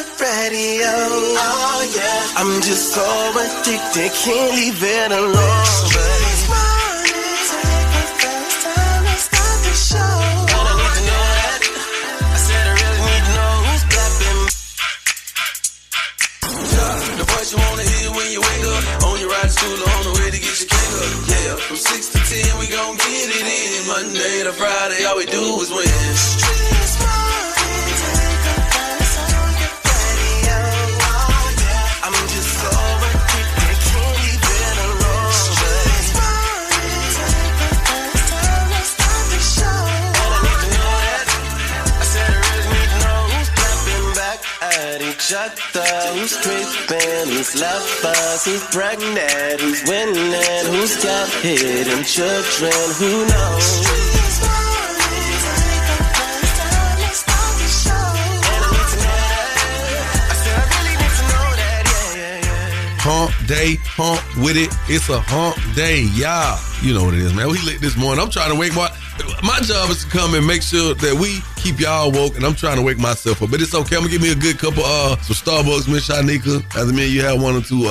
your radio. Oh yeah, I'm just so addicted, can't leave it alone. Streetz morning, take the first time and start the show. And I need to know that. I said I really need to know who's blapping. The voice you wanna hear when you wake up, on your ride to school or on the way to get your cake up. Yeah, from 6 to 10 we gon' get it in. Monday to Friday, all we do is win. Streetz morning, take the first on your radio. Oh yeah, I'm just so addicted, can't leave it alone. Streetz morning, take the first time and start the show. And I need to know that. I said I really need to know who's clapping back at each other, who's creeping, who's lovers, who's pregnant, who's winning, who's got hidden children, who knows? Streetz morning, take the first time and start the show. And I need to know that. I said I really need to know that. Yeah. Hump day, hump with it. It's a hump day, y'all. You know what it is, man. We lit this morning. I'm trying to wake my job is to come and make sure that we keep y'all woke, and I'm trying to wake myself up. But it's okay. I'm gonna give me a good couple some Starbucks, Miss Shanika. After me and you have one or two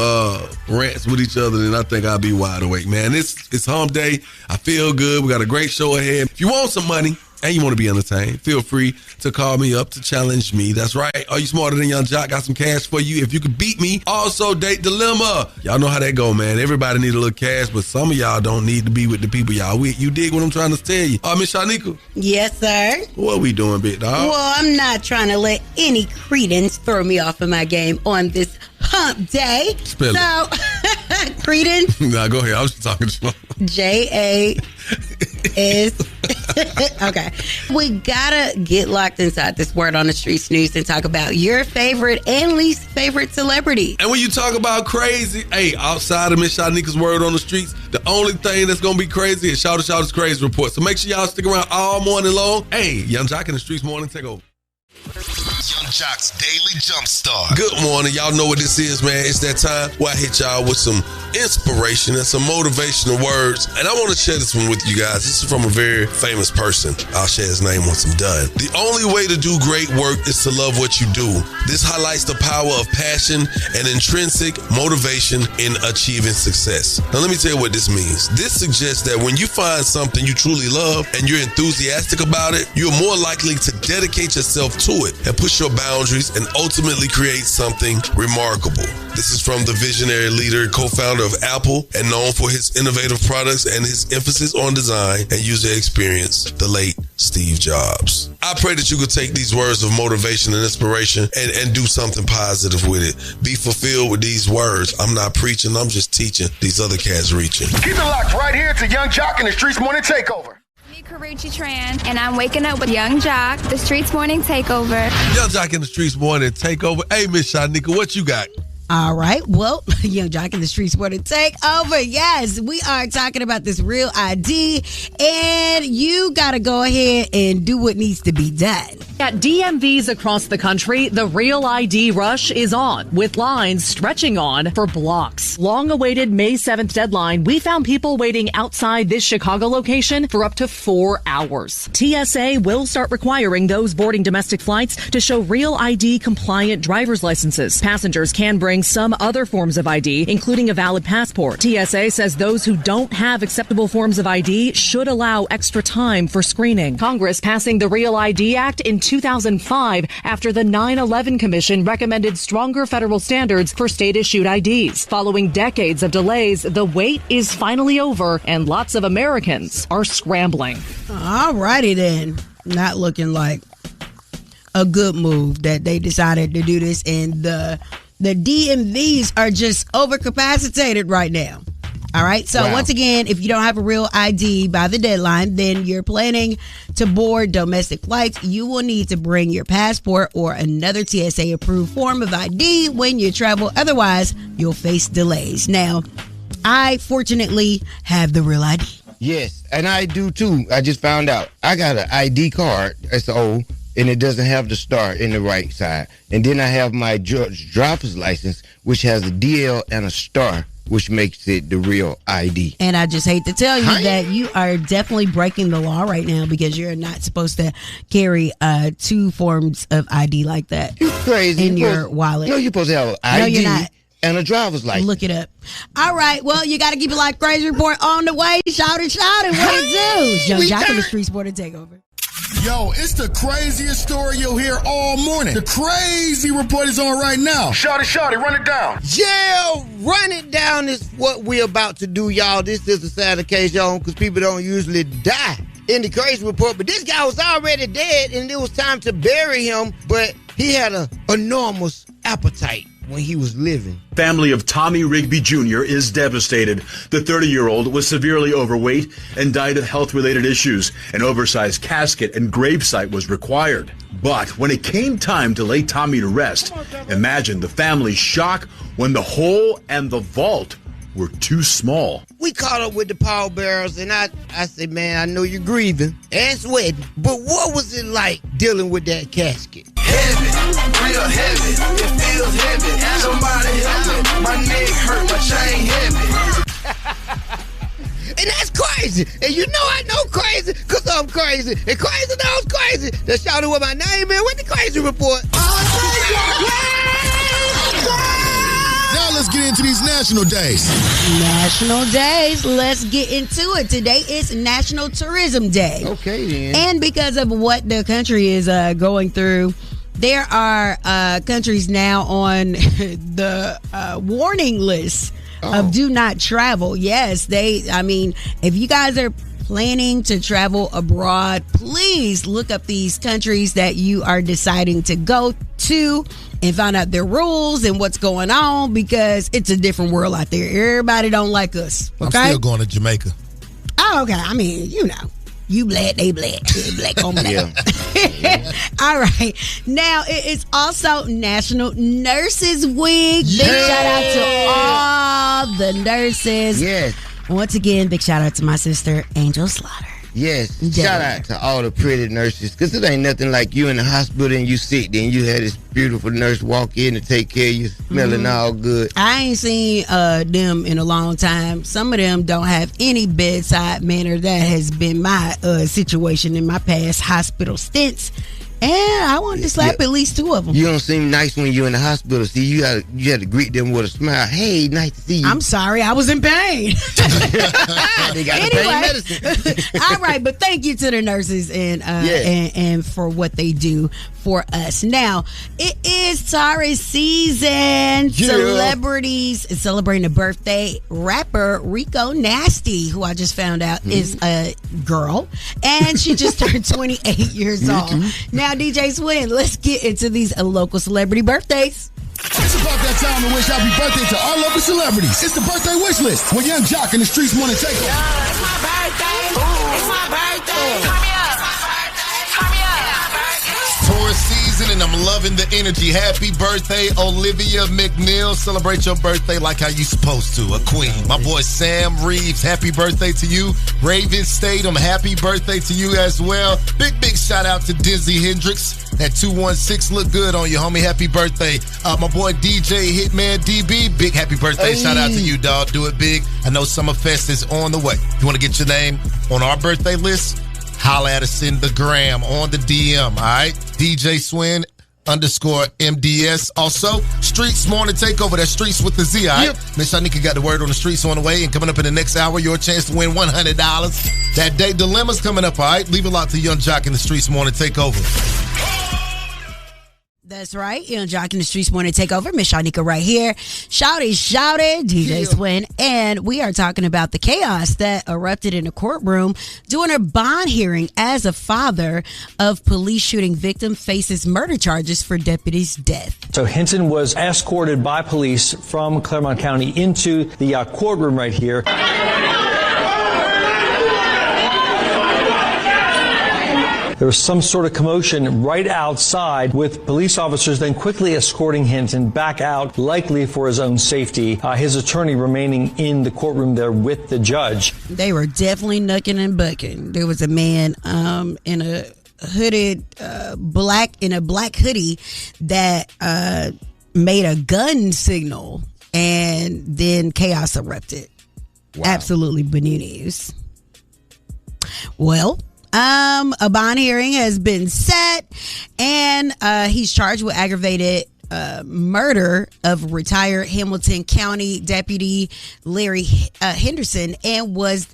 rants with each other, then I think I'll be wide awake, man. It's hump day. I feel good. We got a great show ahead. If you want some money and you want to be entertained, feel free to call me up to challenge me. That's right. Are you smarter than Young Jock? Got some cash for you if you could beat me. Also, date dilemma. Y'all know how that go, man. Everybody need a little cash, but some of y'all don't need to be with the people y'all with. You dig what I'm trying to tell you? Miss Shanika. Yes, sir. What we doing, big dog? Well, I'm not trying to let any credence throw me off of my game on this hump day. Spell it. Credence. Nah, go ahead. I was just talking to you. JAS. Okay. We gotta get locked inside this word on the Streetz News and talk about your favorite and least favorite celebrity. And when you talk about crazy, hey, outside of Miss Shanika's word on the streets, the only thing that's gonna be crazy is Shout Crazy Report. So make sure y'all stick around all morning long. Hey, Young Jock in the Streetz Morning Takeover. Young Jock's Daily Jumpstart. Good morning. Y'all know what this is, man. It's that time where I hit y'all with some inspiration and some motivational words. And I want to share this one with you guys. This is from a very famous person. I'll share his name once I'm done. The only way to do great work is to love what you do. This highlights the power of passion and intrinsic motivation in achieving success. Now, let me tell you what this means. This suggests that when you find something you truly love and you're enthusiastic about it, you're more likely to dedicate yourself to it and push your boundaries and ultimately create something remarkable. This is from the visionary leader, co-founder of Apple, and known for his innovative products and his emphasis on design and user experience, the late Steve Jobs. I pray that you could take these words of motivation and inspiration and do something positive with it. Be fulfilled with these words. I'm not preaching, I'm just teaching. These other cats reaching. Keep it locked right here to Young Jock in the Streetz Morning Takeover. Karuchi Tran, and I'm waking up with Young Jock, the Streetz Morning Takeover. Young Jock in the Streetz Morning Takeover. Hey, Miss Shanika, what you got? All right. Well, Young Jock in the Streetz Morning Takeover. Yes, we are talking about this real ID, and you got to go ahead and do what needs to be done. At DMVs across the country, the Real ID rush is on, with lines stretching on for blocks. Long-awaited May 7th deadline, we found people waiting outside this Chicago location for up to 4 hours. TSA will start requiring those boarding domestic flights to show Real ID compliant driver's licenses. Passengers can bring some other forms of ID, including a valid passport. TSA says those who don't have acceptable forms of ID should allow extra time for screening. Congress passing the Real ID Act in 2005 after the 9/11 Commission recommended stronger federal standards for state-issued IDs. Following decades of delays, the wait is finally over and lots of Americans are scrambling. All righty then. Not looking like a good move that they decided to do this, and the DMVs are just overcapacitated right now. All right. So Once again, if you don't have a real ID by the deadline, then you're planning to board domestic flights, you will need to bring your passport or another TSA approved form of ID when you travel. Otherwise, you'll face delays. Now, I fortunately have the real ID. Yes, and I do too. I just found out. I got an ID card. That's old. And it doesn't have the star in the right side. And then I have my driver's license, which has a DL and a star, which makes it the real ID. And I just hate to tell you that you are definitely breaking the law right now, because you're not supposed to carry two forms of ID like that. Crazy. in your wallet. No, you're supposed to have an ID No, you're not. and a driver's license. Look it up. All right. Well, you got to keep it like Crazy Report on the way. Shout it. What it do? Young Jock in the Streetz Morning Takeover. Yo, it's the craziest story you'll hear all morning. The crazy report is on right now. Shawty, run it down. Jail, run it down is what we're about to do, y'all. This is a sad occasion because people don't usually die in the crazy report. But this guy was already dead and it was time to bury him. But he had an enormous appetite when he was living. Family of Tommy Rigby Jr. is devastated. The 30-year-old was severely overweight and died of health-related issues. An oversized casket and gravesite was required. But when it came time to lay Tommy to rest, imagine the family's shock when the hole and the vault were too small. We caught up with the pallbearers, and I said, man, I know you're grieving and sweating, but what was it like dealing with that casket? Heavy, real heavy, it feels heavy. Somebody help me, my neck hurt, my chain heavy. And that's crazy. And you know I know crazy because I'm crazy. And crazy knows crazy. That's shouting what my name is with the crazy report. Now let's get into these national days. National days. Let's get into it. Today is National Tourism Day. Okay, then. And because of what the country is going through, there are countries now on the warning list of do not travel. Yes, if you guys are planning to travel abroad, please look up these countries that you are deciding to go to and find out their rules and what's going on, because it's a different world out there. Everybody don't like us. Okay? I'm still going to Jamaica. Oh, okay. I mean, you know. You black, they black. Black on black. Yeah. All right. Now, it is also National Nurses Week. Big shout out to all the nurses. Yes. Once again, big shout out to my sister, Angel Slaughter. Yes. Shout out to all the pretty nurses, because it ain't nothing like you in the hospital and you sick, then you had this beautiful nurse walk in to take care of you, smelling all good. I ain't seen them in a long time. Some of them don't have any bedside manner. That has been my situation in my past hospital stints. And I wanted to slap at least two of them. You don't seem nice when you're in the hospital. See, you had to greet them with a smile. Hey, nice to see you. I'm sorry, I was in pain. They got pain medicine. All right, but thank you to the nurses and for what they do for us. Now, it is Taurus season. Yeah. Celebrities celebrating a birthday. Rapper Rico Nasty, who I just found out is a girl, and she just turned 28 years old. Now, DJ Swin, let's get into these local celebrity birthdays. It's about that time to wish happy birthday to our local celebrities. It's the birthday wish list with Young Jock in the Streetz Morning Takeover. It's my birthday. It's my birthday. Turn me up. Turn me up. Taurus season, and I'm loving the energy. Happy birthday, Olivia McNeil. Celebrate your birthday like how you supposed to, a queen. My boy Sam Reeves, happy birthday to you. Raven Statham, happy birthday to you as well. Big shout out to Dizzy Hendrix. That 216 look good on you, homie. Happy birthday. My boy DJ Hitman DB, big happy birthday. Shout out to you, dog. Do it big. I know Summerfest is on the way. If you want to get your name on our birthday list, holla at us in the gram, on the DM, all right? DJ Swin _MDS. Also, Streetz Morning Takeover. That's Streetz with the Z, all right? Yep. Miss Shanika got the word on the streets on the way, and coming up in the next hour, your chance to win $100. That day dilemma's coming up, all right? Leave it locked to Young Jock in the Streetz Morning Takeover. That's right. Young Jock in the Streetz Morning Takeover. Miss Shanika right here. Shouty, DJ Swin. And we are talking about the chaos that erupted in a courtroom during a bond hearing as a father of police shooting victim faces murder charges for deputy's death. So Hinton was escorted by police from Claremont County into the courtroom right here. There was some sort of commotion right outside, with police officers then quickly escorting Hinton back out, likely for his own safety. His attorney remaining in the courtroom there with the judge. They were definitely knucking and bucking. There was a man in a hooded black hoodie that made a gun signal, and then chaos erupted. Wow. Absolutely bananas. Well, A bond hearing has been set, and he's charged with aggravated murder of retired Hamilton County Deputy Larry Henderson, and was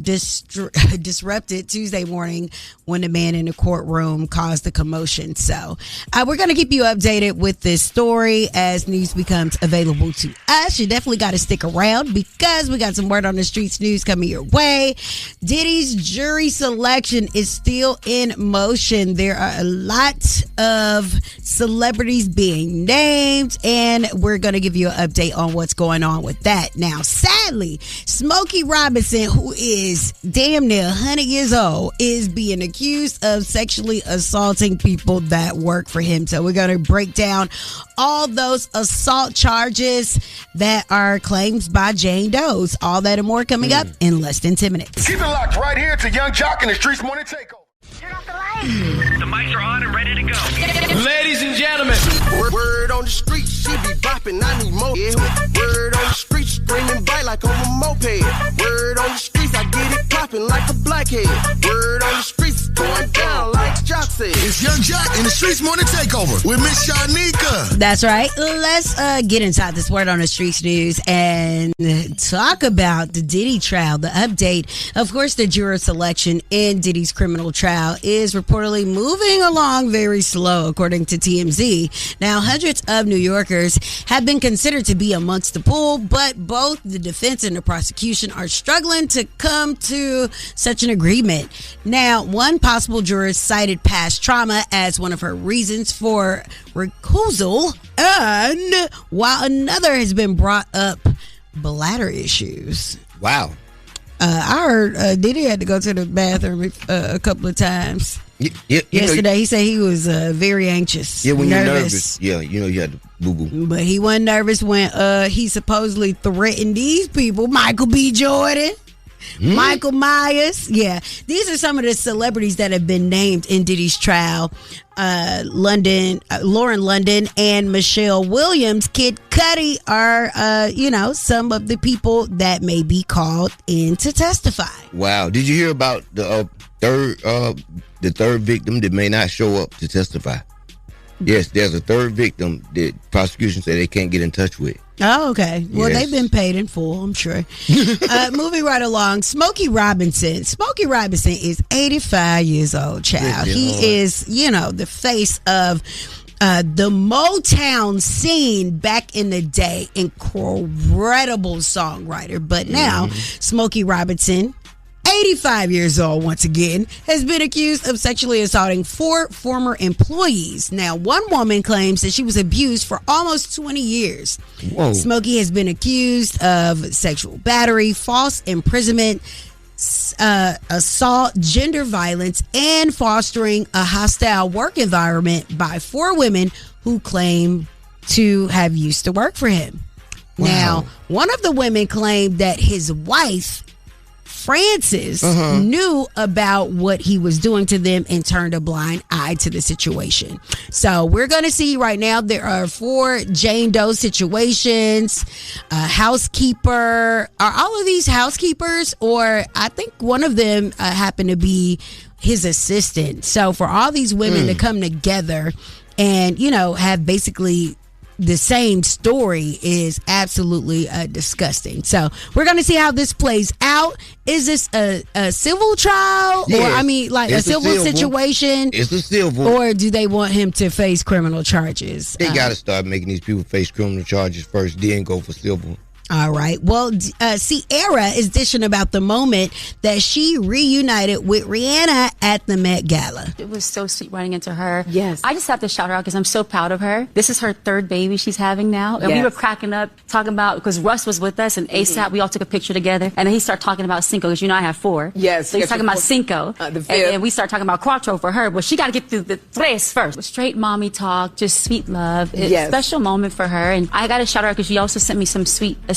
disrupted Tuesday morning when the man in the courtroom caused the commotion. So we're going to keep you updated with this story as news becomes available to us. You definitely got to stick around because we got some word on the streets news coming your way. Diddy's jury selection is still in motion. There are a lot of celebrities being named, and we're going to give you an update on what's going on with that. Now, sadly, Smokey Robinson, who is damn near 100 years old, is being accused of sexually assaulting people that work for him. So we're going to break down all those assault charges that are claims by Jane Doe's. All that and more coming up in less than 10 minutes. Keep it locked right here to Young Jock and the Streetz Morning Takeover. The mics are on and ready to go. Ladies and gentlemen, word on the street, she be bopping, I need more. Yeah. Word on the street, screaming bite like on a moped. Word on the streets, I get it popping like a blackhead. Word on the streets, going down like Jock said. It's Young Jock and the Streetz Morning Takeover with Miss Shanika. That's right. Let's get inside this word on the streets news and talk about the Diddy trial. The update, of course, the juror selection in Diddy's criminal trial is reportedly moving along very slow, according to TMZ. Now, hundreds of New Yorkers have been considered to be amongst the pool, but both the defense and the prosecution are struggling to come to such an agreement. Now, one possible juror cited past trauma as one of her reasons for recusal, and while another has been brought up bladder issues. Wow. I heard Diddy had to go to the bathroom a couple of times. Yesterday, he said he was very anxious. Yeah, when you're nervous. Yeah, you had to boo-boo. But he wasn't nervous when he supposedly threatened these people. Michael B. Jordan, Michael Myers. Yeah, these are some of the celebrities that have been named in Diddy's trial. Lauren London and Michelle Williams. Kid Cudi are, some of the people that may be called in to testify. Wow. Did you hear about the third victim that may not show up to testify? Yes, there's a third victim that prosecution said they can't get in touch with. Oh, okay. Well, yes. They've been paid in full, I'm sure. Moving right along, Smokey Robinson. Smokey Robinson is 85 years old, child. He is, the face of the Motown scene back in the day. Incredible songwriter. But now, Smokey Robinson, 85 years old, once again, has been accused of sexually assaulting 4 former employees. Now, one woman claims that she was abused for almost 20 years. Whoa. Smokey has been accused of sexual battery, false imprisonment, assault, gender violence, and fostering a hostile work environment by 4 women who claim to have used to work for him. Wow. Now, one of the women claimed that his wife, Francis, knew about what he was doing to them and turned a blind eye to the situation. So we're going to see right now there are 4 Jane Doe situations. Housekeeper. Are all of these housekeepers? Or I think one of them happened to be his assistant. So for all these women to come together and, have basically the same story is absolutely disgusting. So we're going to see how this plays out. Is this a civil trial? Yes. Or, a civil situation? It's a civil. Or do they want him to face criminal charges? They got to start making these people face criminal charges first, then go for civil. All right. Well, Ciara is dishing about the moment that she reunited with Rihanna at the Met Gala. It was so sweet running into her. Yes. I just have to shout her out because I'm so proud of her. This is her 3rd baby she's having now. And we were cracking up, talking about, because Russ was with us and ASAP, we all took a picture together. And then he started talking about Cinco, because I have 4. Yes. So he's talking about Cinco. And we started talking about Cuatro for her. But she got to get through the tres first. Straight mommy talk, just sweet love. It's a special moment for her. And I got to shout her out because she also sent me a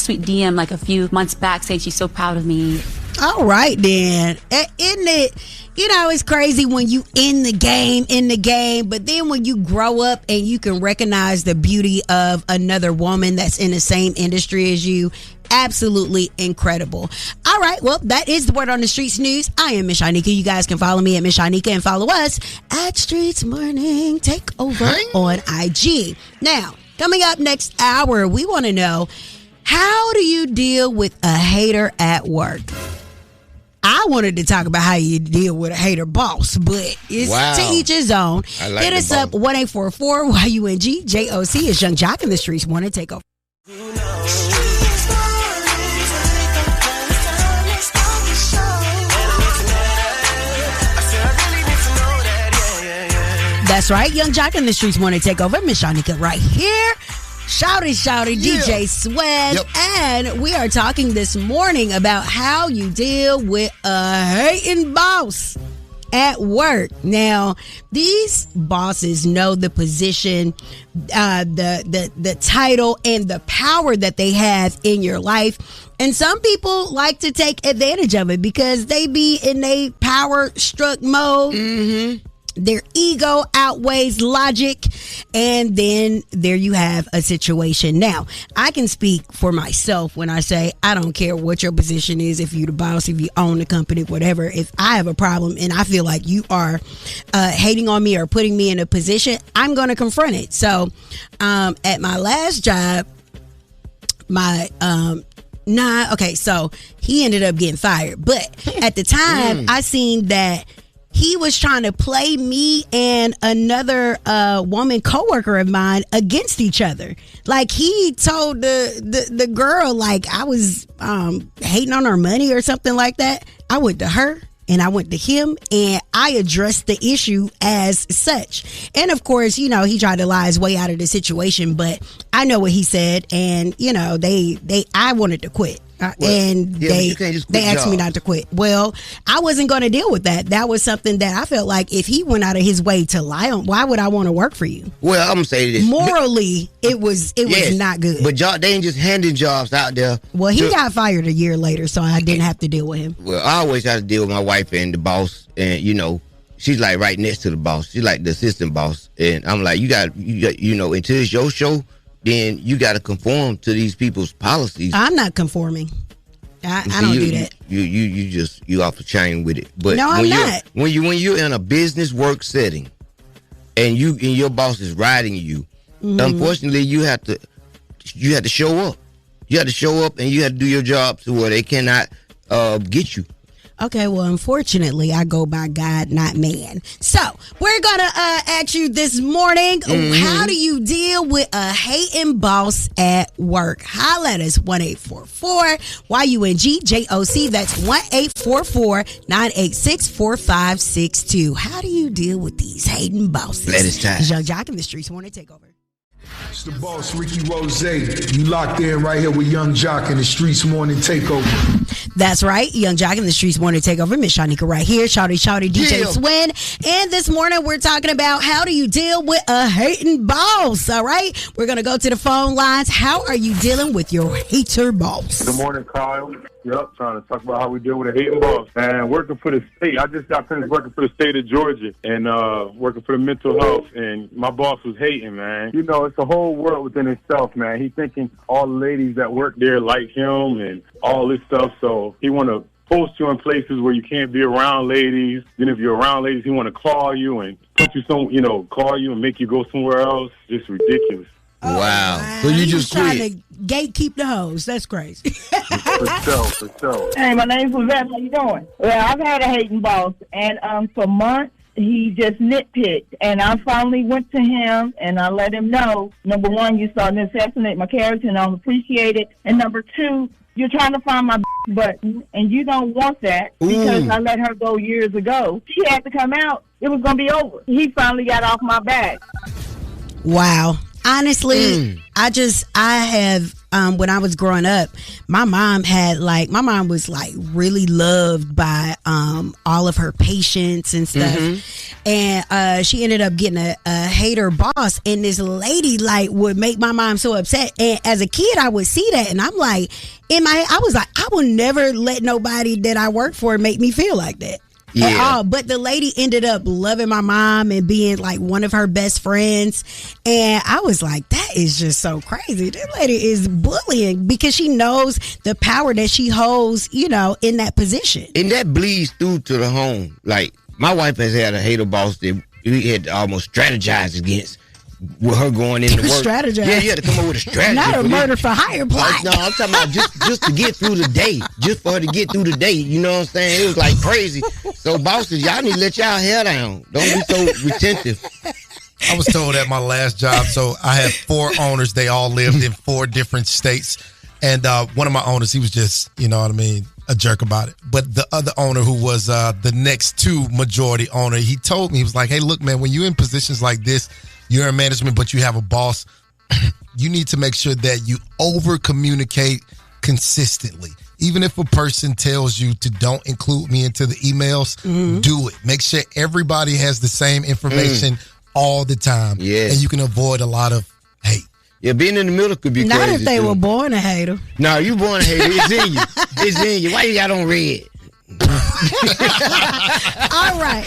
sweet DM like a few months back saying she's so proud of me. All right, then. Isn't it, it's crazy when you in the game, but then when you grow up and you can recognize the beauty of another woman that's in the same industry as you absolutely incredible. All right, well, that is the Word on the Streets news. I am Miss Shanika. You guys can follow me at Miss Shanika and follow us at Streetz Morning Takeover on IG. Now, coming up next hour, we want to know, how do you deal with a hater at work? I wanted to talk about how you deal with a hater boss, but it's to each his own. Hit us up 1-844-YUNG-JOC. It's Young Jock in the Streets Morning Takeover. That's right, Young Jock in the Streets Morning Takeover. Miss Shanika right here. Shouty, DJ Swag. Yep. And we are talking this morning about how you deal with a hating boss at work. Now, these bosses know the position, the title, and the power that they have in your life. And some people like to take advantage of it because they be in a power-struck mode. Mm-hmm. Their ego outweighs logic, and then there you have a situation. Now, I can speak for myself when I say I don't care what your position is, if you're the boss, if you own the company, whatever. If I have a problem and I feel like you are hating on me or putting me in a position, I'm going to confront it. So at my last job, so he ended up getting fired. But at the time, I seen that he was trying to play me and another woman coworker of mine against each other. Like, he told the girl, like, I was hating on her money or something like that. I went to her and I went to him and I addressed the issue as such. And of course, you know, he tried to lie his way out of the situation, but I know what he said, and you know, I wanted to quit. They asked me not to quit. Well, I wasn't going to deal with that. That was something that I felt like if he went out of his way to lie on, why would I want to work for you? Well, I'm gonna say this. Morally, it was not good. But they ain't just handing jobs out there. Well, he got fired a year later, so I didn't have to deal with him. Well, I always have to deal with my wife and the boss, and you know, she's like right next to the boss. She's like the assistant boss, and I'm like, you got, you know, until it's your show, then you got to conform to these people's policies. I'm not conforming. I don't do that. You off the chain with it. But no, I'm not. When you're in a business work setting, and your boss is riding you, unfortunately, you have to show up. You have to show up, and you have to do your job to where they cannot get you. Okay, well, unfortunately, I go by God, not man. So, we're going to ask you this morning, how do you deal with a hating boss at work? Holla at us, 1-844-YUNG-JOC. That's 1-844-986-4562. How do you deal with these hating bosses? Let us time. Young Jock in the Streets want to take over. It's the boss, Ricky Rose. You locked in right here with Young Jock in the Streets Morning Takeover. That's right, Young Jock in the Streets Morning Takeover. Miss Shanika right here, shouty, DJ Swin. And this morning we're talking about how do you deal with a hating boss, all right? We're going to go to the phone lines. How are you dealing with your hater boss? Good morning, Kyle. Yep, trying to talk about how we deal with a hating boss. And working for the state. I just got finished working for the state of Georgia and working for the mental health. And my boss was hating, man. You know, it's a whole world within itself, man. He's thinking all the ladies that work there like him and all this stuff. So he want to post you in places where you can't be around ladies. Then if you're around ladies, he want to call you and put you call you and make you go somewhere else. Just ridiculous. Oh, wow. So you just trying to gatekeep the hoes. That's crazy. For sure. Hey, my name's Lizette. How you doing? Well, I've had a hating boss, and for months, he just nitpicked. And I finally went to him, and I let him know, number one, you started to assassinate my character, and I don't appreciate it. And number two, you're trying to find my button, and you don't want that because I let her go years ago. She had to come out. It was going to be over. He finally got off my back. Wow. Honestly, I have, when I was growing up, my mom was really loved by all of her patients and stuff. And she ended up getting a hater boss. And this lady would make my mom so upset. And as a kid, I would see that. And I'm like, in my head, I was like, I will never let nobody that I work for make me feel like that. at all. But the lady ended up loving my mom and being like one of her best friends. And I was like, that is just so crazy. This lady is bullying because she knows the power that she holds, you know, in that position. And that bleeds through to the home. Like, my wife has had a hater boss that we had to almost strategize against. With her going into work. Strategize. Yeah, to come up with a strategy. Not a murder for hire plot. No, I'm talking about just to get through the day. Just for her to get through the day. You know what I'm saying? It was like crazy. So bosses, y'all need to let y'all hair down. Don't be so retentive. I was told at my last job, so I had 4 owners. They all lived in 4 different states. And one of my owners, he was just, you know what I mean, a jerk about it. But the other owner who was the next to majority owner, he told me, he was like, hey, look, man, when you're in positions like this, you're in management, but you have a boss, you need to make sure that you over-communicate consistently. Even if a person tells you to don't include me into the emails, do it. Make sure everybody has the same information all the time. Yeah. And you can avoid a lot of hate. Yeah, being in the middle could be Not crazy. if they were born a hater. No, you born a hater. It's in you. It's in you. Why you got on red? All right.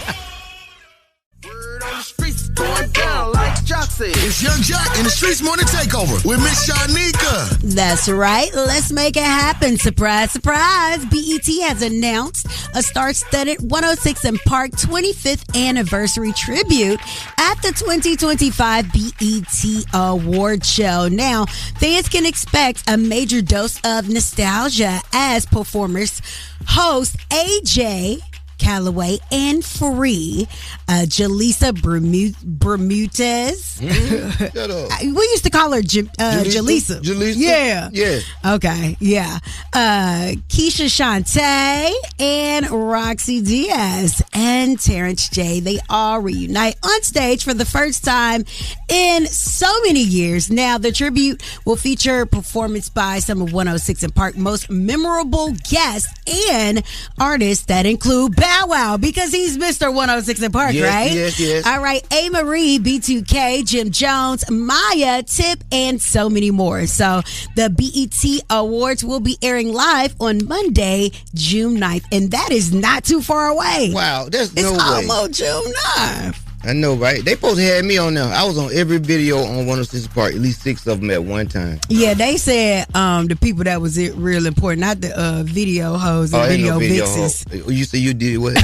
Going down like Jock said. It's Young Jock in the Streetz Morning Takeover with Miss Shanika. That's right. Let's make it happen. Surprise, surprise. BET has announced a star-studded 106 and Park 25th anniversary tribute at the 2025 BET Award Show. Now, fans can expect a major dose of nostalgia as performers host AJ Calloway and Free, Jaleesa Bermudez. Shut up. We used to call her Jaleesa. Jaleesa? Yeah. Yeah. Okay, yeah. Keisha Shantae and Roxy Diaz and Terrence J. They all reunite on stage for the first time in so many years. Now, the tribute will feature performance by some of 106 and Park most memorable guests and artists that include Bow Wow, because he's Mr. 106 and Park, right? Yes. All right, A. Marie, B2K, Jim Jones, Maya, Tip, and so many more. So the BET Awards will be airing live on Monday, June 9th, and that is not too far away. Wow, there's it's no way. almost June 9th. I know, right? They supposed to have me on there. I was on every video on 106 Park, at least 6 of them at one time. Yeah, they said the people that was real important, not the video hoes and video vixens. You say you did what?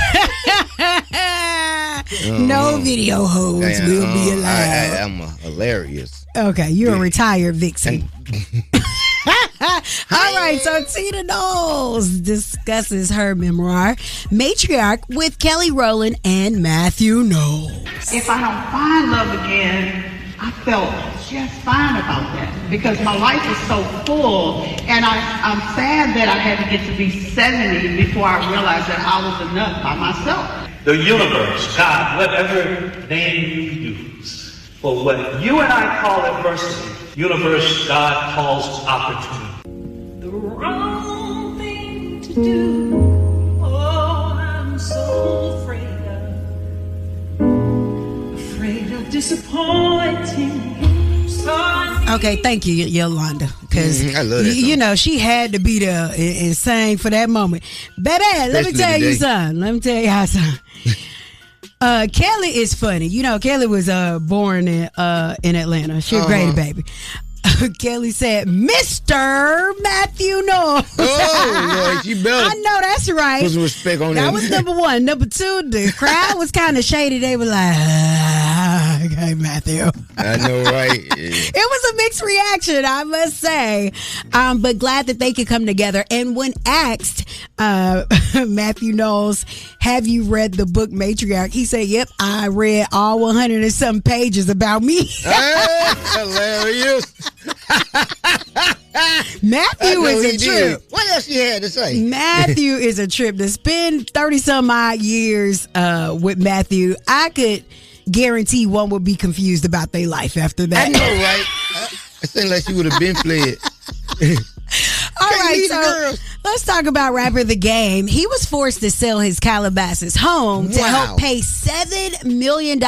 No video hoes will be allowed. I'm hilarious. Okay, you're a retired vixen. All right, so Tina Knowles discusses her memoir, Matriarch, with Kelly Rowland and Matthew Knowles. If I don't find love again, I felt just fine about that because my life is so full, and I'm sad that I had to get to be 70 before I realized that I was enough by myself. The universe, God, whatever name you use, for what you and I call adversity, universe, God calls opportunity. The wrong thing to do, oh, I'm so afraid of disappointing you. Okay, thank you, Yolanda, because you know she had to be there and sing for that moment. Baby, let me tell you something. Let me tell y'all something. Kelly is funny. You know, Kelly was born in Atlanta. She's a great baby. Kelly said, Mr. Matthew Knowles. Oh, Lord, she better. I know that's right. Put some respect on that. That was number one. Number two, the crowd was kind of shady. They were like, okay, Matthew. I know, right? Yeah. It was a mixed reaction, I must say. But glad that they could come together. And when asked, Matthew Knowles, have you read the book Matriarch? He said, yep, I read all 100 and some pages about me. Hilarious. Matthew is a trip. What else you had to say? Matthew is a trip. To spend 30-some odd years with Matthew, I could guarantee one would be confused about their life after that. I know, right? It seems like she would have been fled. All right, so let's talk about rapper The Game. He was forced to sell his Calabasas home to help pay $7 million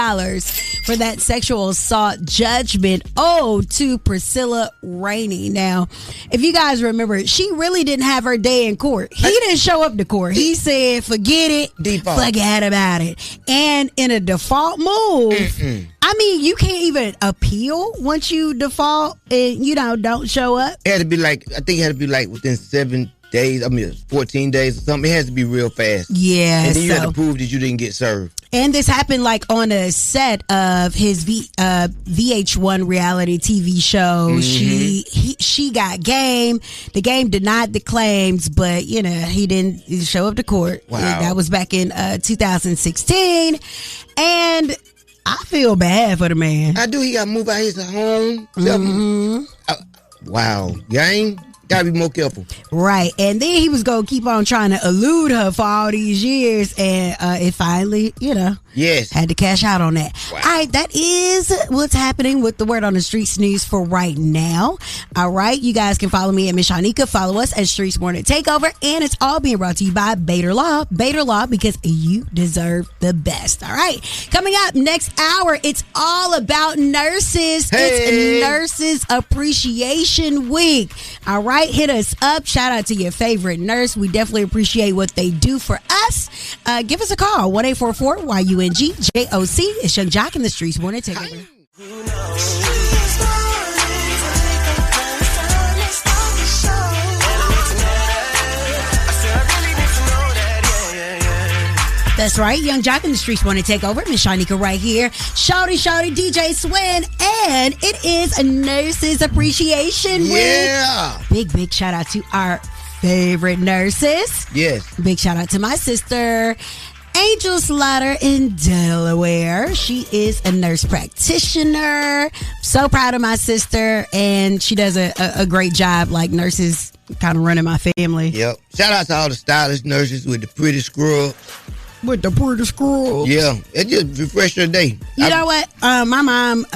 for that sexual assault judgment owed to Priscilla Rainey. Now, if you guys remember, she really didn't have her day in court. He didn't show up to court. He said, forget it, forget about it. And in a default move, I mean, you can't even appeal once you default and, don't show up. It had to be I think it had to be within 7 days. 14 days or something. It has to be real fast. Yeah. And then you had to prove that you didn't get served. And this happened on a set of his VH1 reality TV show. Mm-hmm. She got game. The Game denied the claims, but he didn't show up to court. Wow. That was back in 2016. And I feel bad for the man. I do. He got to move out his home. Wow. Gang. Gotta be more careful. Right. And then he was going to keep on trying to elude her for all these years. And it finally, yes, had to cash out on that. Wow. All right. That is what's happening with the Word on the Streets news for right now. All right. You guys can follow me at Miss Shanika. Follow us at Streetz Morning Takeover. And it's all being brought to you by Bader Law. Bader Law, because you deserve the best. All right. Coming up next hour, it's all about nurses. It's Nurses Appreciation Week. All right. Hit us up. Shout out to your favorite nurse. We definitely appreciate what they do for us. Give us a call. 1-844-YUNG-JOC. It's Young Jock in the Streetz Morning Takeover. That's right. Young Jock in the Streetz Morning Takeover. Miss Shanika right here. Shouty, DJ Swin. And it is a Nurses Appreciation Week. Yeah. Big shout out to our favorite nurses. Yes. Big shout out to my sister, Angel Slaughter in Delaware. She is a nurse practitioner. So proud of my sister. And she does a great job, nurses kind of running my family. Yep. Shout out to all the stylish nurses with the pretty scrub. With the pretty scrubs. Yeah, it just refreshed your day. You know what? My mom,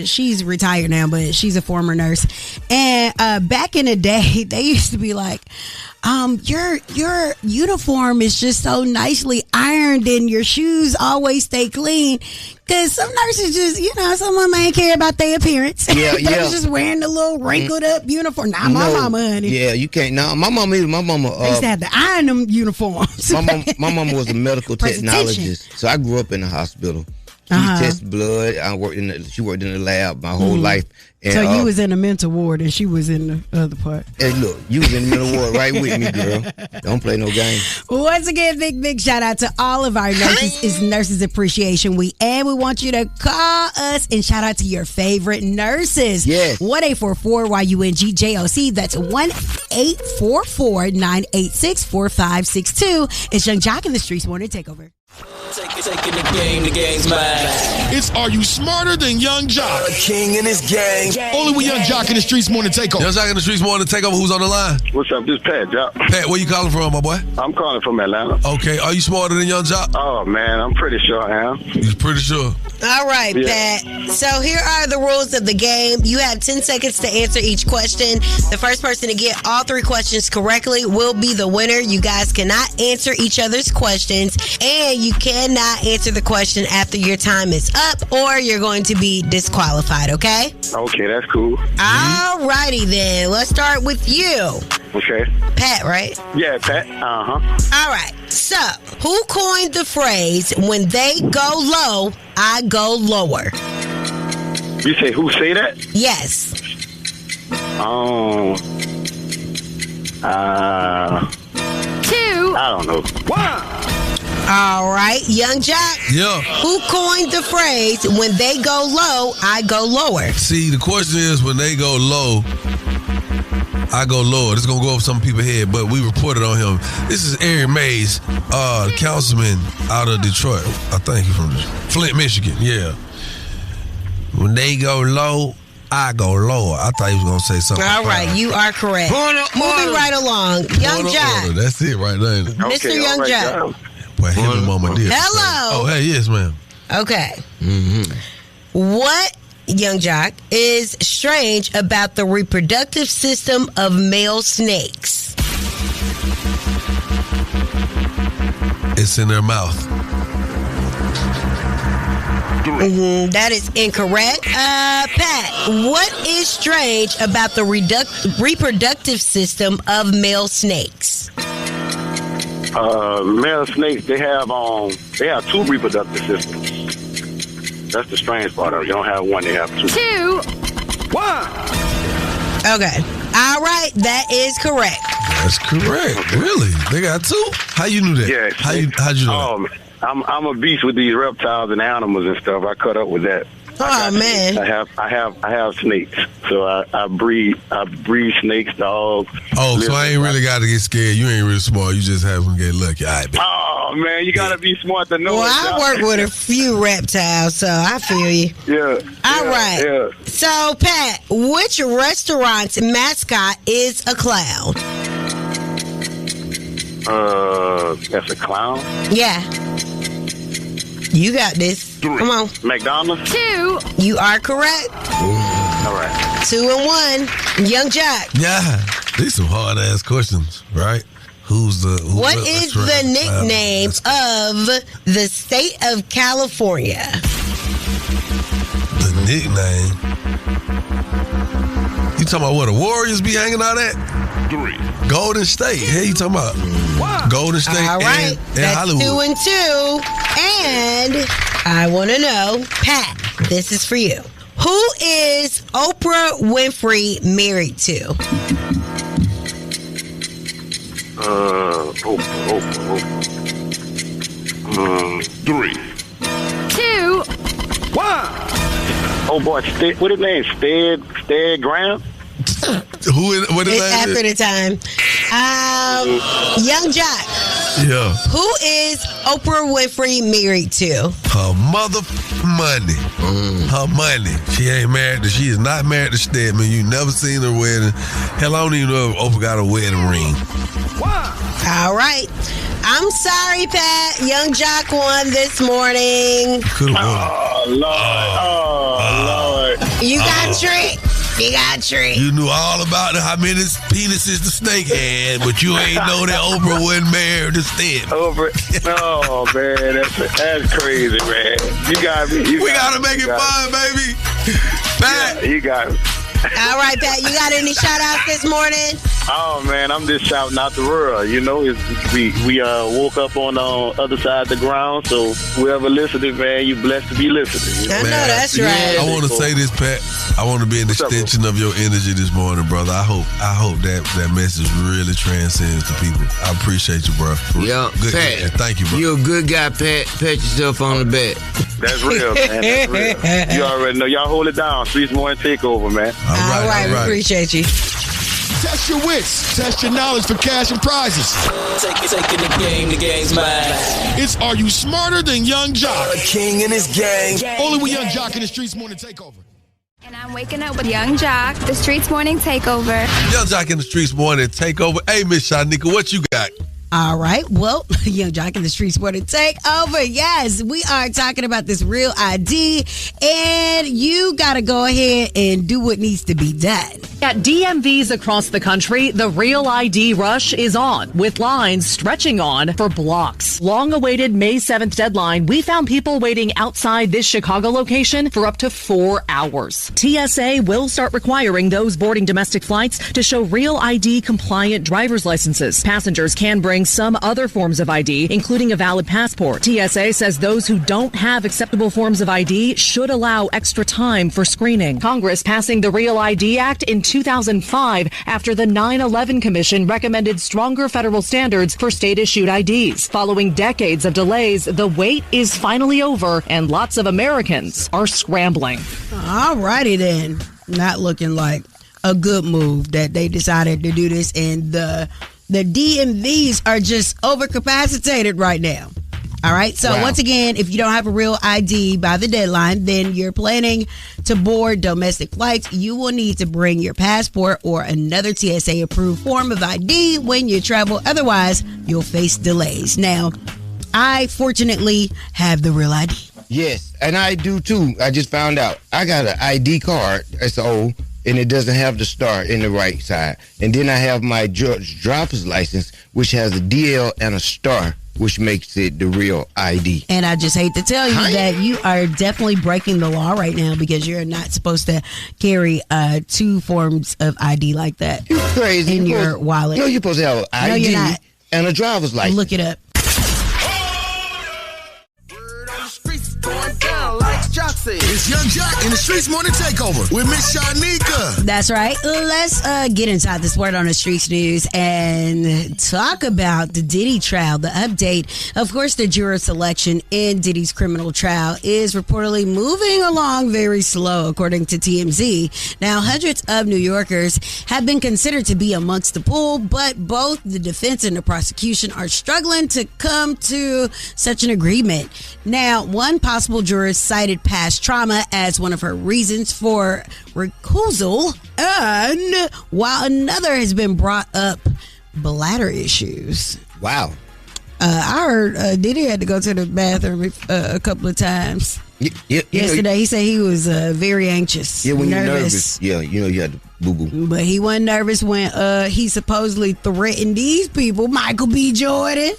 she's retired now, but she's a former nurse. And back in the day, they used to be like, your uniform is just so nicely ironed and your shoes always stay clean. Because some nurses just, some of them ain't care about their appearance. Yeah, they was just wearing the little wrinkled up uniform. Not my mama, honey. Yeah, you can't. No, my mama either. My mama. They used to have to iron them uniforms. My mama was a medical technologist, so I grew up in the hospital. She tested blood. She worked in the lab my whole life. And, so you was in the mental ward and she was in the other part. Hey, look, you was in the mental ward right with me, girl. Don't play no games. Once again, big shout out to all of our nurses. It's Nurses Appreciation Week. And we want you to call us and shout out to your favorite nurses. Yes. 1-844-YUNG-JOC. That's 1-844-986-4562. It's Young Jock in the Streetz Morning Takeover. Taking the game's mine. It's Are You Smarter Than Young Jock? A king and his gang. Only with Young Jock in the Streetz Morning Takeover. Young Jock in the Streetz Morning Takeover. Who's on the line? What's up? This is Pat, Jock. Pat, where you calling from, my boy? I'm calling from Atlanta. Okay, are you smarter than Young Jock? Oh, man, I'm pretty sure I am. You pretty sure? All right, Pat. So here are the rules of the game. You have 10 seconds to answer each question. The first person to get all 3 questions correctly will be the winner. You guys cannot answer each other's questions, and you cannot answer the question after your time is up, or you're going to be disqualified, okay? Okay, that's cool. All righty then. Let's start with you. Okay. Pat, right? Yeah, Pat. Uh-huh. All right. So, who coined the phrase, when they go low, I go lower? You say who say that? Yes. Two. I don't know. 1. All right, Young Jock. Yeah. Who coined the phrase, when they go low, I go lower? See, the question is, when they go low, I go lower. It's going to go over some people's head, but we reported on him. This is Eric Mays, councilman out of Detroit. I think he's from Flint, Michigan. Yeah. When they go low, I go lower. I thought he was going to say something. All right, you are correct. Moving right along. Young Jock. That's it right there. Mr. Young Jock. Boy, him and Mama did. Hello. Oh, hey, yes, ma'am. Okay. Mm-hmm. What, Young Jock, is strange about the reproductive system of male snakes? It's in their mouth. That is incorrect. Pat, what is strange about the reproductive system of male snakes? Male snakes, they have two reproductive systems. That's the strange part of it. You don't have one, they have two. 2, 1. Okay. All right, that is correct. That's correct. Really? They got two? How you knew that? Yeah. How'd you know that? I'm a beast with these reptiles and animals and stuff. I cut up with that. Oh man. I have snakes. So I breed snakes, dogs. Oh, so I ain't really got to get scared. You ain't really smart. You just have them get lucky. All right, oh man, you gotta be smart to know. Well, I work with a few reptiles, so I feel you. Yeah. All right. Yeah. So Pat, which restaurant's mascot is a clown? That's a clown? Yeah. You got this. 3. Come on. McDonald's? 2. You are correct. All right. 2 and 1. Young Jack. Yeah. These some hard ass questions, right? What is the nickname of the state of California? The nickname? You talking about where the Warriors be hanging out at? 3. Golden State. Hey, you talking about Golden State All right. and That's Hollywood. 2 and 2. And I want to know, Pat, this is for you. Who is Oprah Winfrey married to? 3. 2. 1. Oh boy, what his name? Stead Graham? What is It's that? after the time. Young Jack. Yeah. Who is Oprah Winfrey married to? Her mother money. Her money. She is not married to Stedman. You never seen her wedding. Hell, I don't even know if Oprah got a wedding ring. All right. I'm sorry, Pat. Young Jock won this morning. Oh, Lord. You got tricked. You got tricked. You knew all about how many penises the snake had, but you ain't know that Oprah wasn't married to Stedman. Oh, man. That's crazy, man. You got me. We got to make it fun, baby. Pat. Yeah, you got me. All right, Pat. You got any shout-outs this morning? Oh man, I'm just shouting out the world. You know, we woke up on the other side of the ground. So whoever listening, man, you blessed to be listening. I know that's right. I want to say this, Pat. I want to be an extension of your energy this morning, brother. I hope that message really transcends to people. I appreciate you, bro. Yeah, good, Pat. Thank you, bro. You're a good guy, Pat. Pat yourself on the back. That's real, man. That's real. You already know. Y'all hold it down. Streetz Morning Takeover, man. All right. We appreciate you. Test your wits. Test your knowledge for cash and prizes. Taking the game's mine. It's Are You Smarter Than Young Jock? A king in his gang. Only with Young Jock in the Streetz Morning Takeover. And I'm waking up with Young Jock, the Streetz Morning Takeover. Young Jock in the Streetz Morning Takeover. Hey, Miss Shanika, what you got? All right. Well, Young Jock in the Streetz Morning Takeover. Yes, we are talking about this real ID, and you got to go ahead and do what needs to be done. At DMVs across the country, the Real ID rush is on, with lines stretching on for blocks. Long-awaited May 7th deadline, we found people waiting outside this Chicago location for up to 4 hours. TSA will start requiring those boarding domestic flights to show Real ID compliant driver's licenses. Passengers can bring some other forms of ID, including a valid passport. TSA says those who don't have acceptable forms of ID should allow extra time for screening. Congress passing the Real ID Act in 2005 after the 9/11 Commission recommended stronger federal standards for state-issued IDs. Following decades of delays, the wait is finally over and lots of Americans are scrambling. All righty then. Not looking like a good move that they decided to do this, and the DMVs are just overcapacitated right now. All right. So once again, if you don't have a real ID by the deadline, then you're planning to board domestic flights, you will need to bring your passport or another TSA approved form of ID when you travel. Otherwise, you'll face delays. Now, I fortunately have the real ID. Yes, and I do too. I just found out. I got an ID card. It's old, and it doesn't have the star in the right side. And then I have my driver's license, which has a DL and a star which makes it the real ID. And I just hate to tell you that you are definitely breaking the law right now because you're not supposed to carry 2 forms of ID like that. You're crazy. In your wallet. No, you're supposed to have an ID no, you're not. And a driver's license. Look it up. It's Young Jock in the Streetz Morning Takeover with Miss Shanika. That's right. Let's get inside this Word on the Streets news and talk about the Diddy trial, the update. Of course, the juror selection in Diddy's criminal trial is reportedly moving along very slow, according to TMZ. Now, hundreds of New Yorkers have been considered to be amongst the pool, but both the defense and the prosecution are struggling to come to such an agreement. Now, one possible juror cited past trauma as one of her reasons for recusal, and while another has been brought up bladder issues. Wow. I heard Diddy had to go to the bathroom a couple of times. Yesterday, he said he was very anxious. Yeah, when you're nervous. Yeah, you had to boo-boo. But he wasn't nervous when he supposedly threatened these people. Michael B. Jordan.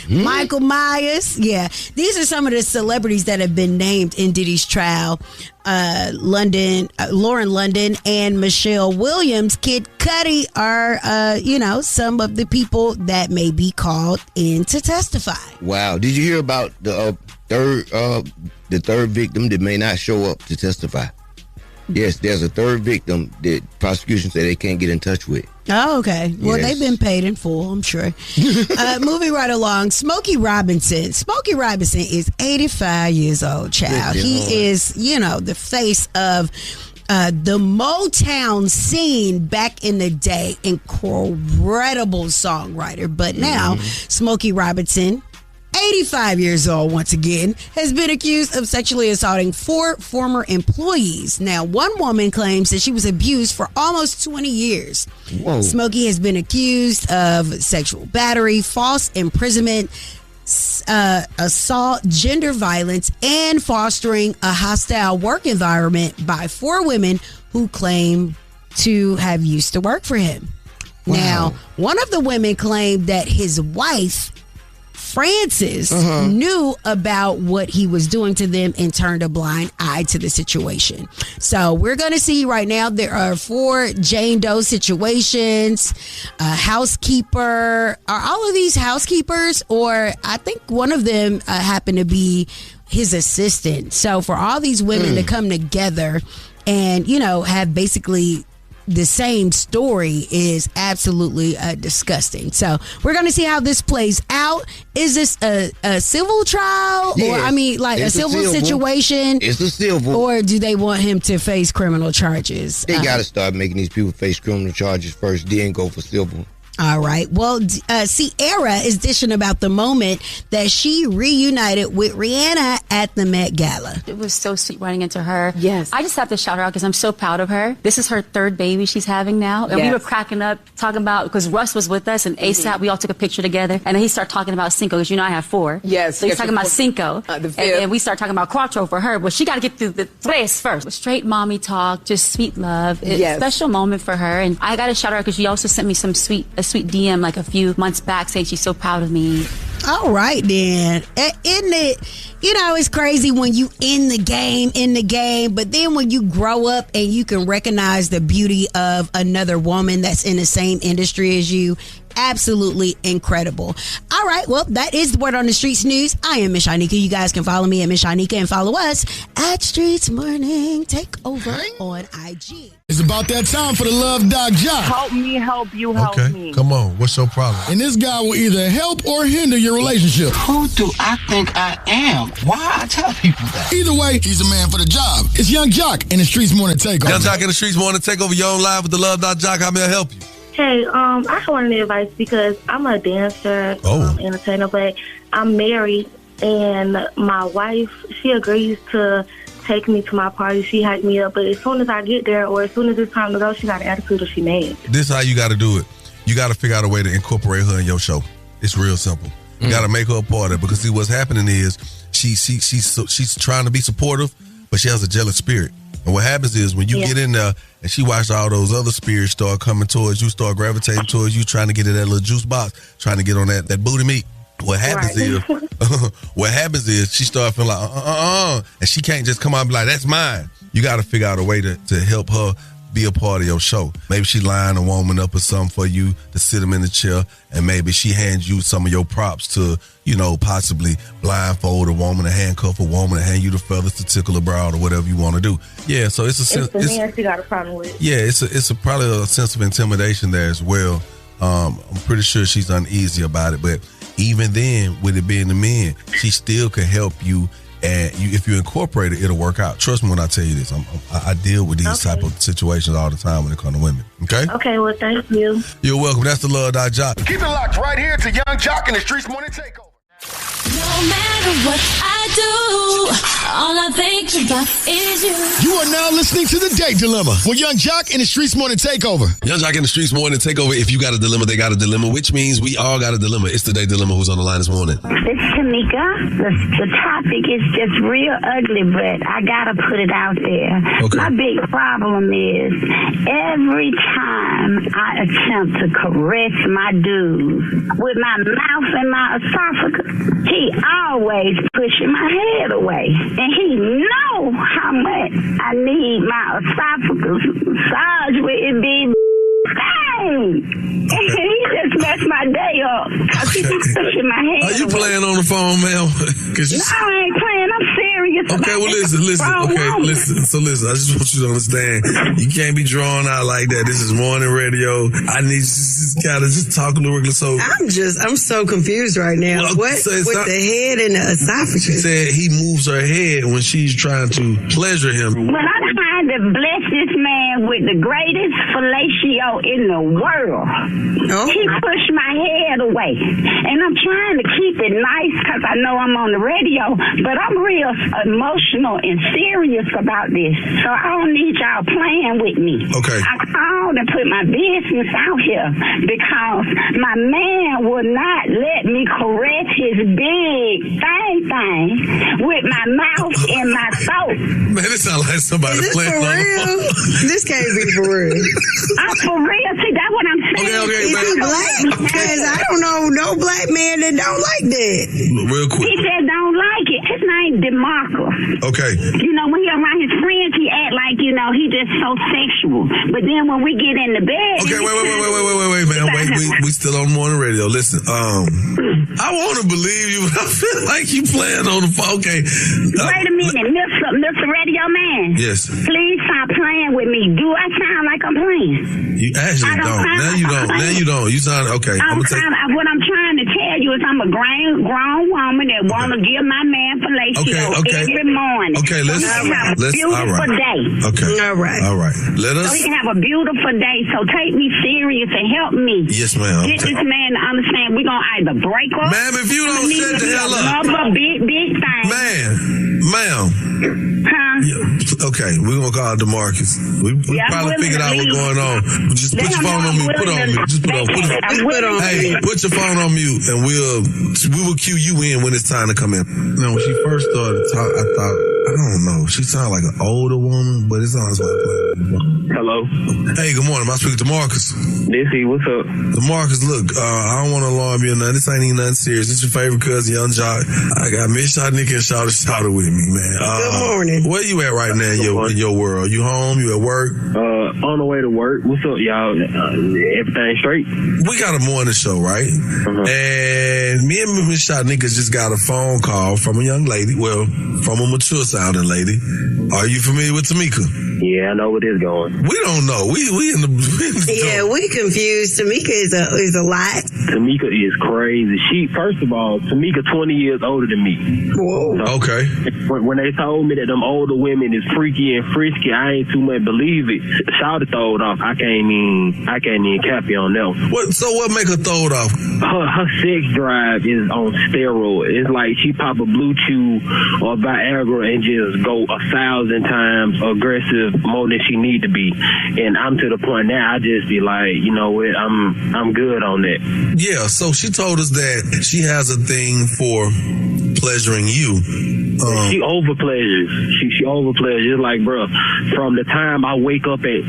Michael Myers. Yeah. These are some of the celebrities that have been named in Diddy's trial. Lauren London and Michelle Williams. Kid Cudi are, some of the people that may be called in to testify. Wow. Did you hear about the third victim that may not show up to testify? Yes, there's a third victim that prosecution said they can't get in touch with. Oh, okay. Well, Yes. they've been paid in full, I'm sure. Moving right along, Smokey Robinson. Smokey Robinson is 85 years old, child. He is, the face of the Motown scene back in the day. Incredible songwriter. But now, Smokey Robinson, 85 years old, once again, has been accused of sexually assaulting 4 former employees. Now, one woman claims that she was abused for almost 20 years. Whoa. Smokey has been accused of sexual battery, false imprisonment, assault, gender violence, and fostering a hostile work environment by 4 women who claim to have used to work for him. Wow. Now, one of the women claimed that his wife, Francis, knew about what he was doing to them and turned a blind eye to the situation. So we're going to see right now there are 4 Jane Doe situations, a housekeeper. Are all of these housekeepers? Or I think one of them happened to be his assistant. So for all these women to come together and, have basically the same story is absolutely disgusting. So we're going to see how this plays out. Is this a civil trial? Yeah, or a civil situation? It's a civil. Or do they want him to face criminal charges? They got to start making these people face criminal charges first, then go for civil. All right. Well, Ciara is dishing about the moment that she reunited with Rihanna at the Met Gala. It was so sweet running into her. Yes. I just have to shout her out because I'm so proud of her. This is her 3rd baby she's having now. And we were cracking up talking about, because Russ was with us and ASAP, we all took a picture together. And then he started talking about Cinco, because I have 4. Yes. So he's talking about Cinco. And we started talking about Quattro for her. But she got to get through the tres first. Straight mommy talk, just sweet love. It's a special moment for her. And I got to shout her out because she also sent me some sweet DM like a few months back saying she's so proud of me. All right, then. Isn't it, it's crazy when you in the game, but then when you grow up and you can recognize the beauty of another woman that's in the same industry as you. Absolutely incredible. All right, well, that is the Word on the Streets news. I am Miss Shanika. You guys can follow me at Miss Shanika and follow us at Streetz Morning Takeover on IG. It's about that time for the Love Doc Jock. Help me, help you, help me. Come on. What's your problem? And this guy will either help or hinder your relationship. Who do I think I am? Why I tell people that? Either way, he's a man for the job. It's Young Jock in the Streetz Morning Takeover. Young Jock in the Streetz Morning Takeover. You're on live with the Love Doc Jock. How may I help you? Hey, I wanted advice because I'm a dancer, entertainer, but I'm married, and my wife, she agrees to take me to my party. She hyped me up, but as soon as I get there or as soon as it's time to go, she got an attitude or she mad. This is how you got to do it. You got to figure out a way to incorporate her in your show. It's real simple. You got to make her a part of it, because see, what's happening is she's trying to be supportive, but she has a jealous spirit. And what happens is when you get in there and she watched all those other spirits start coming towards you, start gravitating towards you, trying to get in that little juice box, trying to get on that booty meat. What happens is she starts feeling like and she can't just come out and be like, that's mine. You got to figure out a way to help her be a part of your show. Maybe she line a woman up or something for you to sit them in the chair, and maybe she hands you some of your props to, possibly blindfold a woman, to handcuff a woman, to hand you the feathers to tickle her brow or whatever you want to do. Yeah, so it's a man she got a problem with. Yeah, it's probably a sense of intimidation there as well. I'm pretty sure she's uneasy about it, but even then, with it being the men, she still can help you. And if you incorporate it, it'll work out. Trust me when I tell you this. I deal with these type of situations all the time when it comes to women. Okay? Okay, well, thank you. You're welcome. That's the Love Jock. Keep it locked right here to Young Jock and the Streetz Morning Takeover. No matter what I do, all I think about is you. You are now listening to The Date Dilemma with Young Jock and the Streetz Morning Takeover. Young Jock and the Streetz Morning Takeover. If you got a dilemma, they got a dilemma, which means we all got a dilemma. It's The Date Dilemma. Who's on the line this morning? It's Tamika. The topic is just real ugly, but I got to put it out there. Okay. My big problem is every time I attempt to caress my dude with my mouth and my esophagus, he always pushing my head away. And he know how much I need my esophagus massage with it being thing. He just messed my day up because he keeps pushing my head Are you away. playing on the phone, ma'am? No, I ain't playing. I'm serious. Okay, well, listen. So listen, I just want you to understand, you can't be drawn out like that. This is morning radio. I need you to just kind of just talk a little regular. So I'm so confused right now. Well, What so with it's not- the head and the esophagus? she said he moves her head when she's trying to pleasure him. When I'm trying to bless this man with the greatest fellatio in the world, he pushed my head away. And I'm trying to keep it nice because I know I'm on the radio, but I'm real emotional and serious about this. So I don't need y'all playing with me. Okay. I called and put my business out here because my man will not let me caress his big thing with my mouth and my throat. Man, this sounds like somebody Is this playing for on the real? phone. This can't be for real. I'm for real. See, that's what I'm saying. Okay, Is he black? Because I don't know no black man that don't like that. Real quick. He said don't like it. His name DeMarcus. Okay. You know, when he around his friends, he act like, he just so sexual. But then when we get in the bed... Okay, wait, man. We still on morning radio. Listen, I want to believe you, but I feel like you playing on the phone. Okay. Wait a minute, Mr. Radio Man. Yes. Please stop playing with me. Do I sound like I'm playing? You actually don't. Now you don't. You sound okay. What I'm trying to tell you is I'm a grown woman that want to give my man fellatio every morning. Okay, let's have a beautiful day. Okay. All right. Let us. So he can have a beautiful day. So take me serious and help me. Yes, ma'am. Get this man to understand we're going to either break up. Ma'am, if you don't shut the hell up. Another big thing. Ma'am. Huh? Yeah. Okay, we're going to call DeMarcus. We probably figured out what's going on. Just put your phone on mute. Put it on mute. Just put it on. Hey, put your phone on mute and we will cue you in when it's time to come in. Now, when she first started talking, I thought, I don't know. She sounded like an older woman, but it sounds like Hello. Hey, good morning. I'm speaking to DeMarcus. Dizzy, what's up? DeMarcus, look, I don't want to alarm you or nothing. This ain't even nothing serious. This your favorite cousin, Young Jock. I got Miss Shotnika and Shouter with me, man. Good morning. Where you at right now in your world? You home? You at work? On the way to work. What's up, y'all? Everything straight? We got a morning show, right? And me and Miss Shotnika just got a phone call from a young lady. Well, from a mature sounding lady. Are you familiar with Tamika? Yeah, I know where this going. We don't know. We in the Yeah, we confused. Tamika is a lot. Tamika is crazy. First of all, Tamika 20 years older than me. Whoa. So, okay. When they told me that them older women is freaky and frisky, I ain't too much believe it. Shout it throwed off. I can't even cap you on that one. So what make her throw it off? Her sex drive is on steroids. It's like she pop a Blue Chew or Viagra and just go 1,000 times aggressive more than she need to be. And I'm to the point now I just be like, you know what, I'm good on that. Yeah, so she told us that she has a thing for pleasuring you. She over pleasures. She over pleasures. It's like, bro, from the time I wake up at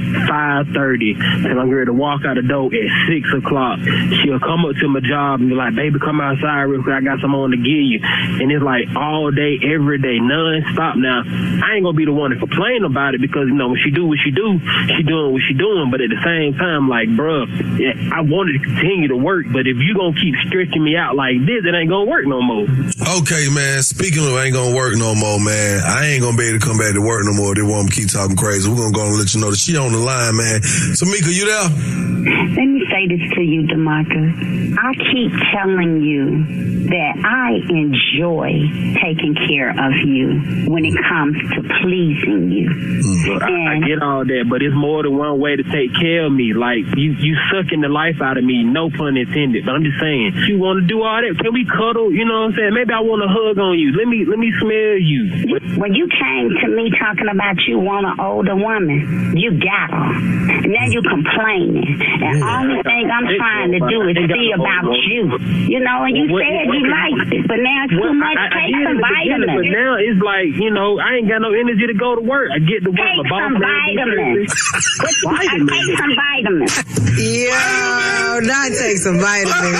5:30 and I'm ready to walk out the door at 6 o'clock, she'll come up to my job and be like, baby, come outside real quick. I got some on to give you. And it's like all day, every day, non-stop. Now, I ain't gonna be the one to complain about it because, you know, when she do what she do, she doing what she doing. But at the same time, like, bro, I wanted to continue to work, but if you gonna keep stretching me out like this, it ain't gonna work no more. Okay, man. Speaking of ain't gonna work no more, man, I ain't gonna be able to come back to work no more. They want me to keep talking crazy. We're gonna go and let you know that she on the line, man. Tamika, you there? Let me say this to you, DeMarcus. I keep telling you that I enjoy taking care of you when it comes to pleasing you. I get all that, but it's more than one way to take care of me. Like, you sucking the life out of me, no pun intended. But I'm just saying, you want to do all that? Can we cuddle? You know what I'm saying? Maybe I want to hug on you. Let me smell you. When you came to me talking about you want an older woman, you got her. Now you complaining. And only thing I'm trying to do is see about you. You know, and you said you liked it, but now it's too much. Take some vitamins. But now it's like, you know, I ain't got no energy to go to work. I get to work. Take some vitamins. Take some vitamins. Yo, not take some vitamins.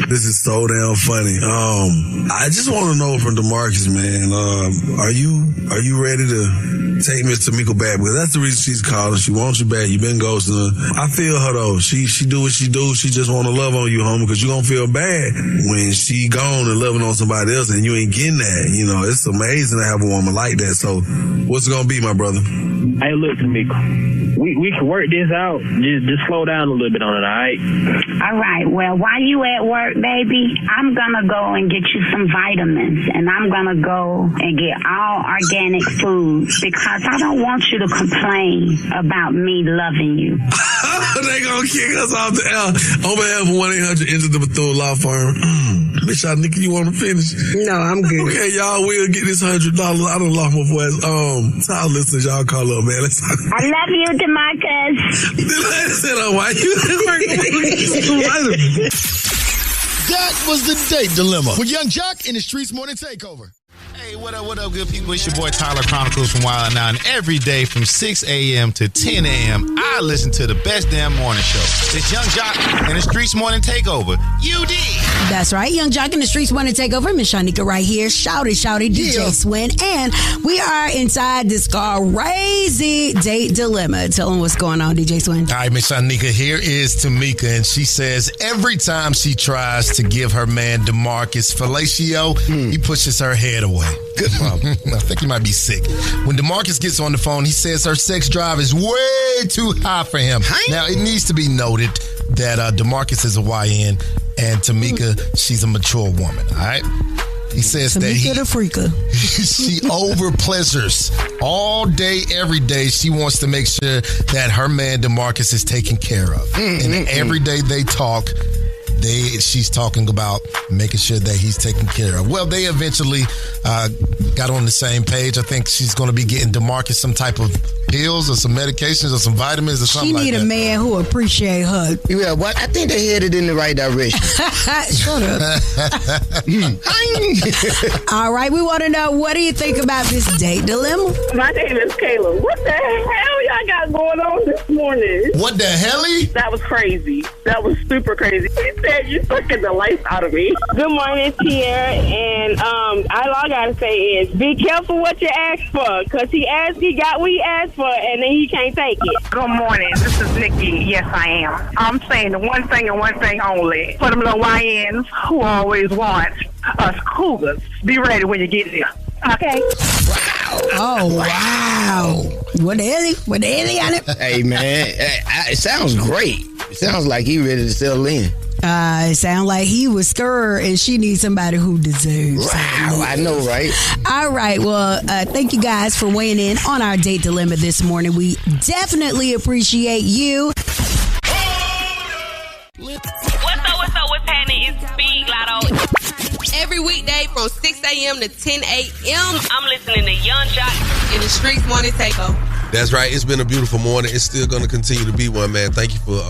This is so damn funny. I just want to know from DeMarcus, man, are you ready to take Miss Tamika back? Because that's the reason she's calling. She wants you back. You've been ghosting her. I feel her though. She do what she do. She just want to love on you, homie, because you're going to feel bad when she gone and loving on somebody else and you ain't getting that. You know, it's amazing to have a woman like that. So what's it going to be, my brother? Hey, look, Tamika, we can work this out. Just slow down a little bit on it, all right? All right. Well, while you at work, baby, I'm going to go and get you some vitamins, and I'm going to go and get all organic food because I don't want you to complain about me loving you. They going to kick us off the air. On behalf of 1-800 Enter the Bethune Law Firm. Miss Shanika, you want to finish? No, I'm good. Okay, y'all will get this $100. I done lost my voice. To our listeners, y'all call up, man. I love you, DeMarcus. Why you That was the date dilemma with Young Jock in the Streetz Morning Takeover. Hey, what up, good people? It's your boy Tyler Chronicles from Wild 9. Every day from 6 a.m. to 10 a.m., I listen to the best damn morning show. It's Young Jock and the Streetz Morning Takeover. You did. That's right. Young Jock and the Streetz Morning Takeover. Miss Shanika right here. Shouty, DJ Swin. And we are inside this crazy date dilemma. Tell them what's going on, DJ Swin. All right, Miss Shanika, here is Tamika, and she says every time she tries to give her man DeMarcus fellatio, he pushes her head away. Good problem. I think he might be sick. When DeMarcus gets on the phone, he says her sex drive is way too high for him. Now, it needs to be noted that DeMarcus is a YN and Tamika, she's a mature woman, all right? He says Tamika the freaker. She over pleasures all day, every day. She wants to make sure that her man DeMarcus is taken care of. And every day they talk, she's talking about making sure that he's taken care of. Well, they eventually got on the same page. I think she's going to be getting DeMarcus some type of pills or some medications or some vitamins or something like that. She need a man who appreciate her. Yeah, what? I think they headed in the right direction. Shut up. All right, we want to know, what do you think about this date dilemma? My name is Kayla. What the hell y'all got going on this morning? What the helly? That was crazy. That was super crazy. He said you sucking the life out of me. Good morning, Tierra. And all I gotta say is be careful what you ask for, because he got what he asked for, and then he can't take it. Good morning. This is Nikki. Yes, I am. I'm saying the one thing and one thing only. For them little YNs who always want us cougars, be ready when you get there. Okay? Oh, wow. What the hell? What the hell on it? Hey, man. It sounds great. It sounds like he ready to settle in. It sounds like he was scared and she needs somebody who deserves. Wow, I know, right? All right. Well, thank you guys for weighing in on our date dilemma this morning. We definitely appreciate you. What's up? What's happening? It's Big Lotto. Every weekday from 6 a.m. to 10 a.m. I'm listening to Young Jock in the Streetz Morning Takeover. That's right. It's been a beautiful morning. It's still going to continue to be one, man. Thank you for,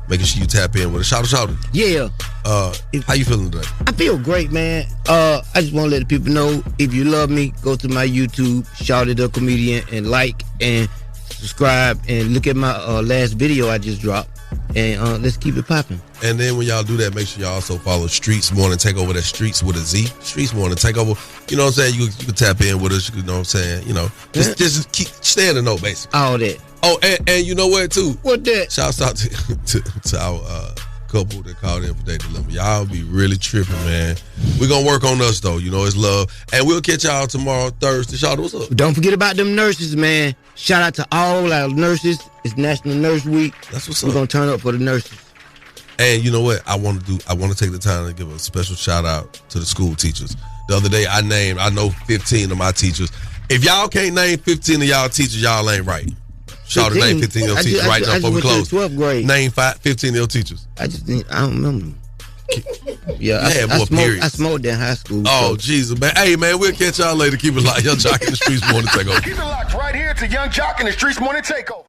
making sure you tap in with us. Shout out. Yeah. How you feeling today? I feel great, man. I just want to let the people know, if you love me, go to my YouTube, Shout It Up Comedian, and like and subscribe and look at my last video I just dropped. And let's keep it popping. And then when y'all do that, make sure y'all also follow Streetz Morning Takeover. That's Streetz with a Z. Streetz Morning Takeover. You know what I'm saying? You can tap in with us. You know what I'm saying? You know, just keep stay in the know, basically. All that. Oh, and you know what, too? What that? Shouts out to our couple that called in for Day Dilemma. Y'all be really tripping, man. We're going to work on us, though. You know, it's love. And we'll catch y'all tomorrow, Thursday. Shout out, what's up? Don't forget about them nurses, man. Shout out to all our nurses. It's National Nurse Week. That's what's up. We're going to turn up for the nurses. And you know what? I want to take the time to give a special shout out to the school teachers. The other day, I know 15 of my teachers. If y'all can't name 15 of y'all teachers, y'all ain't right. Shout out to name 15 of your teachers right now before we close. 12th grade. Name 15 of your teachers. I don't remember them. Yeah, I smoked in high school. Oh, Jesus, man. Hey, man, we'll catch y'all later. Keep it locked. Young Jock in the Streetz Morning Takeover. Keep it locked right here to Young Jock in the Streetz Morning Takeover.